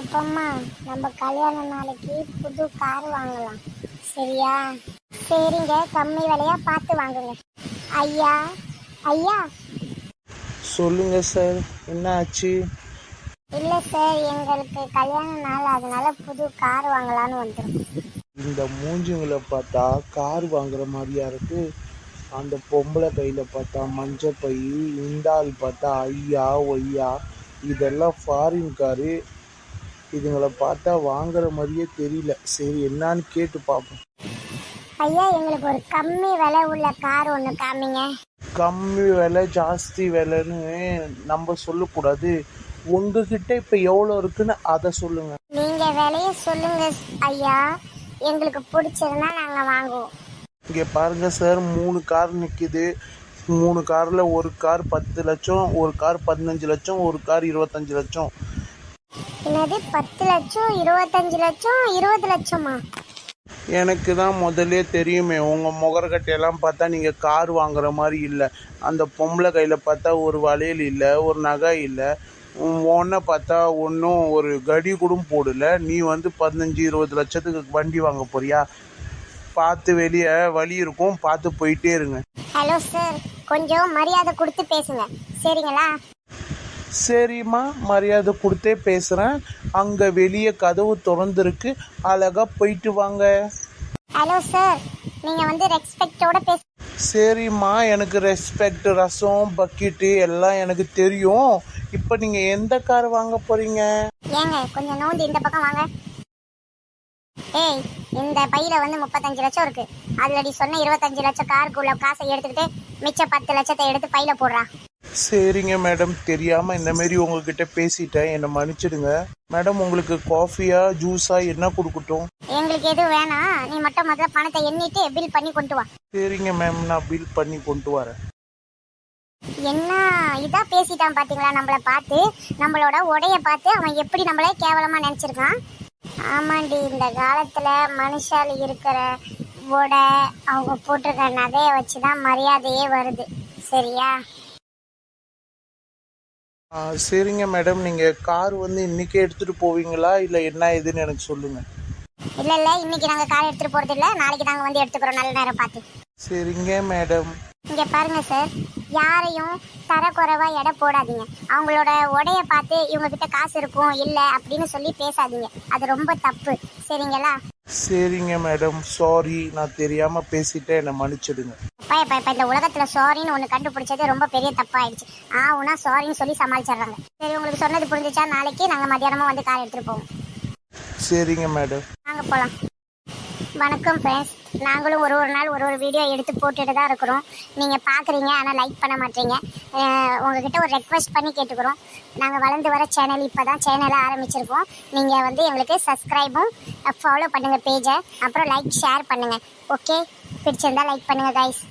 அப்பம்மா நம்ம கல்யாண நாளைக்கு புது கார் வாங்கலாம், சரியா? சரிங்க, கம்மி விலையா பார்த்து வாங்குங்க. ஐயா ஐயா. சொல்லுங்க சார், என்ன ஆச்சு? இல்லை சார், எங்களுக்கு கல்யாண நாள், அதனால புது கார் வாங்கலான்னு வந்துடும். இந்த மூஞ்சிங்களை பார்த்தா கார் வாங்குற மாதிரியா இருக்கு. அந்த பொம்பளை கையில் பார்த்தா மஞ்சள் பை, இந்த ஆள் பார்த்தா ஐயா ஒய்யா, இதெல்லாம் ஃபாரின் காரு. இதுங்களை பார்த்தா வாங்குற மாதிரியே தெரியல. சரி, என்னான்னு கேட்டு பார்ப்போம். ஐயா, எங்களுக்கு ஒரு கம்மி விலை உள்ள கார் ஒன்று காமிங்க. கம்மி விலை ஜாஸ்தி விலைன்னு நம்ம சொல்லக்கூடாது. உங்ககிட்ட இப்போ எவ்வளோ இருக்குன்னு அதை சொல்லுங்க. நீங்கள் விலையை சொல்லுங்க ஐயா, எங்களுக்கு பிடிச்சதுன்னா நாங்கள் வாங்குவோம். இங்கே பாருங்க சார், 3 கார் நிற்கிது. 3 காரில் ஒரு கார் 10 லட்சம், ஒரு கார் 15 லட்சம், ஒரு கார் 25 லட்சம். என்னது 10 லட்சம், 25 லட்சம், 20 லட்சமா? எனக்கு தான் முதல்லே தெரியுமே, உங்கள் முகரக்கட்டையெல்லாம் பார்த்தா நீங்கள் கார் வாங்குற மாதிரி இல்லை. அந்த பொம்பளை கையில் பார்த்தா ஒரு வளையல் இல்லை, ஒரு நகை இல்லை. ஒன்றை பார்த்தா ஒன்றும் ஒரு கடி கூட போடல. நீ வந்து 15-20 லட்சத்துக்கு வண்டி வாங்க போறியா? பார்த்து வெளியே வழி இருக்கும், பார்த்து போயிட்டே இருங்க. ஹலோ சார், கொஞ்சம் மரியாதை கொடுத்து பேசுங்க, சரிங்களா? சரிம்மா, மரியாதை கொடுத்தே பேசுகிறேன். அங்கே வெளியே கதவு திறந்துருக்கு, அழகாக போயிட்டு வாங்க. ஹலோ சார், நீங்கள் வந்து ரெஸ்பெக்டோட பேச. சரிம்மா, எனக்கு ரெஸ்பெக்ட், ரசம், பக்கெட்டு எல்லாம் எனக்கு தெரியும். இப்போ நீங்கள் எந்த கார் வாங்க போகிறீங்க? ஏங்க கொஞ்சம் நோண்டி இந்த பக்கம் வாங்க. ஏய், இந்த பையில வந்து 35 லட்சம் இருக்கு. ஆல்ரெடி சொன்ன 25 லட்சம் காருக்கு உள்ள காசை எடுத்துக்கிட்டு மிச்ச 10 லட்சத்தை எடுத்து பையில போடுறா. சரிங்க மேடம், தெரியாமல் இந்த மாரி உங்ககிட்ட பேசிட்டேன், என்னை மன்னிச்சிடுங்க. மேடம், உங்களுக்கு காஃபியா ஜூஸா என்ன கொடுக்கட்டும்? எங்களுக்கு எதுவும் வேணாம், நீ மட்டும் முதல்ல பணத்தை எண்ணிட்டு பில் பண்ணி கொண்டு வா. சரிங்க மேம், நான் பில் பண்ணி கொண்டு வரேன். என்ன இதா பேசிட்டான் பாத்தீங்களா? நம்மளை பார்த்து, நம்மளோட உடைய பார்த்து அவன் எப்படி நம்மளே கேவலமா நினைச்சிருக்கான். ஆமாண்டி, இந்த காலத்துல மனுஷால் இருக்கிற உடை, அவங்க போட்டிருக்க நகையை வச்சுதான் மரியாதையே வருது, சரியா? சரிங்க மேடம், நீங்கள் கார் வந்து இன்றைக்கே எடுத்துகிட்டு போவீங்களா இல்லை என்ன ஏதுன்னு எனக்கு சொல்லுங்கள். இல்லை, இன்னைக்கு நாங்கள் கார் எடுத்துகிட்டு போகிறது இல்லை, நாளைக்கு நாங்கள் வந்து எடுத்துக்கிறோம், நல்ல நேரம் பார்த்து. சரிங்க மேடம். இங்கே பாருங்க சார், யாரையும் தரக்குறைவாக எடை போடாதீங்க. அவங்களோட உடைய பார்த்து இவங்ககிட்ட காசு இருக்கும் இல்லை அப்படின்னு சொல்லி பேசாதீங்க, அது ரொம்ப தப்பு, சரிங்களா? சரிங்க மேடம், சாரி, நான் தெரியாமல் பேசிட்டேன், என்னை மன்னிச்சிடுங்க. இப்போ இந்த உலகத்தில் சாரின்னு ஒன்று கண்டுபிடிச்சது ரொம்ப பெரிய தப்பாயிடுச்சு. உனா சாரின்னு சொல்லி சமாளிச்சிடுறாங்க. சரி, உங்களுக்கு சொன்னது புரிஞ்சிச்சா? நாளைக்கு நாங்கள் மத்தியானமாக வந்து கார் எடுத்துகிட்டு போவோம். சரிங்க மேடம், நாங்கள் போகலாம். வணக்கம் ஃப்ரெண்ட்ஸ், நாங்களும் ஒரு நாள் ஒரு வீடியோ எடுத்து போட்டுட்டு தான் இருக்கிறோம். நீங்கள் பார்க்குறீங்க, ஆனால் லைக் பண்ண மாட்டீங்க. உங்ககிட்ட ஒரு ரெக்வெஸ்ட் பண்ணி கேட்டுக்கிறோம். நாங்கள் வளர்ந்து வர சேனல், இப்போ தான் சேனலை ஆரம்பிச்சிருக்கோம். நீங்கள் வந்து எங்களுக்கு சப்ஸ்கிரைபும் ஃபாலோ பண்ணுங்கள் பேஜை, அப்புறம் லைக் ஷேர் பண்ணுங்கள். ஓகே, பிடிச்சிருந்தா லைக் பண்ணுங்கள் கைஸ்.